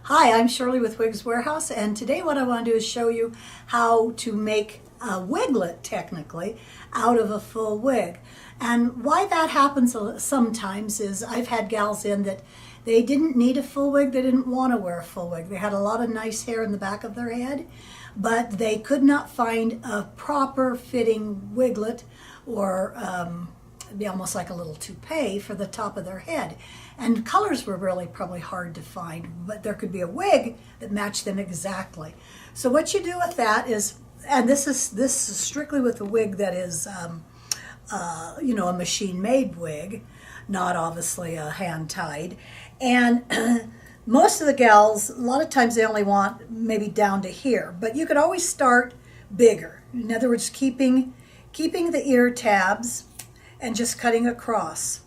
Hi, I'm Shirley with Wigs Warehouse, and today what I want to do is show you how to make a wiglet, technically, out of a full wig. And why that happens sometimes is I've had gals in that they didn't need a full wig, they didn't want to wear a full wig. They had a lot of nice hair in the back of their head, but they could not find a proper fitting wiglet or it'd be almost like a little toupee for the top of their head. And colors were really probably hard to find, but there could be a wig that matched them exactly. So what you do with that is, and this is strictly with a wig that is, a machine-made wig, not obviously a hand-tied. And most of the gals, a lot of times they only want maybe down to here, but you could always start bigger. In other words, keeping the ear tabs and just cutting across.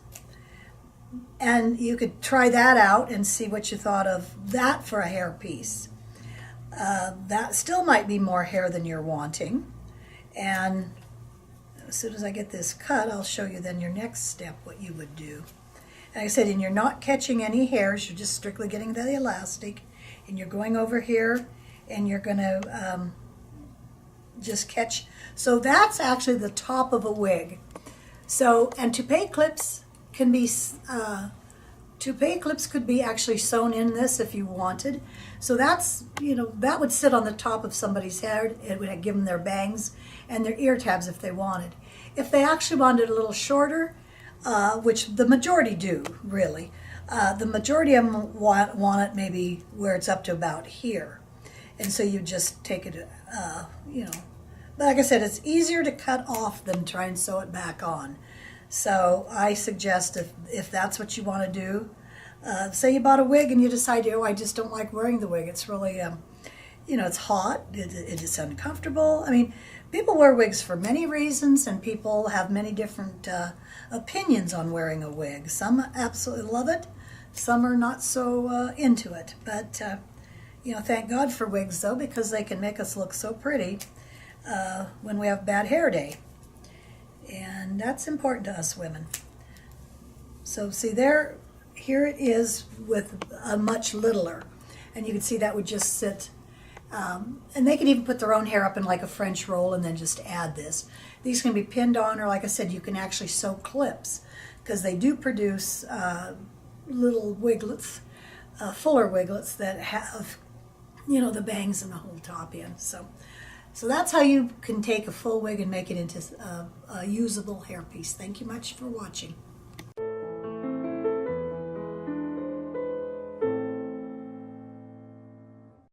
And you could try that out and see what you thought of that for a hair piece. That still might be more hair than you're wanting. And as soon as I get this cut, I'll show you then your next step, what you would do. Like I said, and you're not catching any hairs, you're just strictly getting the elastic. And you're going over here and you're going to just catch. So that's actually the top of a wig. So, and toupee clips can be, toupee clips could be actually sewn in this if you wanted. So that's, that would sit on the top of somebody's head. It would give them their bangs and their ear tabs if they wanted. If they actually wanted a little shorter, which the majority do, really, the majority of them want it maybe where it's up to about here. And so you just take it, But like I said, it's easier to cut off than try and sew it back on. So I suggest if that's what you want to do, say you bought a wig and you decide, I just don't like wearing the wig. It's really, it's hot. It is uncomfortable. I mean, people wear wigs for many reasons, and people have many different opinions on wearing a wig. Some absolutely love it. Some are not so into it. But, thank God for wigs, though, because they can make us look so pretty when we have bad hair day. And that's important to us women. So see there, here it is with a much littler. And you can see that would just sit, and they can even put their own hair up in like a French roll and then just add this. These can be pinned on, or like I said, you can actually sew clips, because they do produce little wiglets, fuller wiglets that have, the bangs and the whole top end. So that's how you can take a full wig and make it into a usable hairpiece. Thank you much for watching.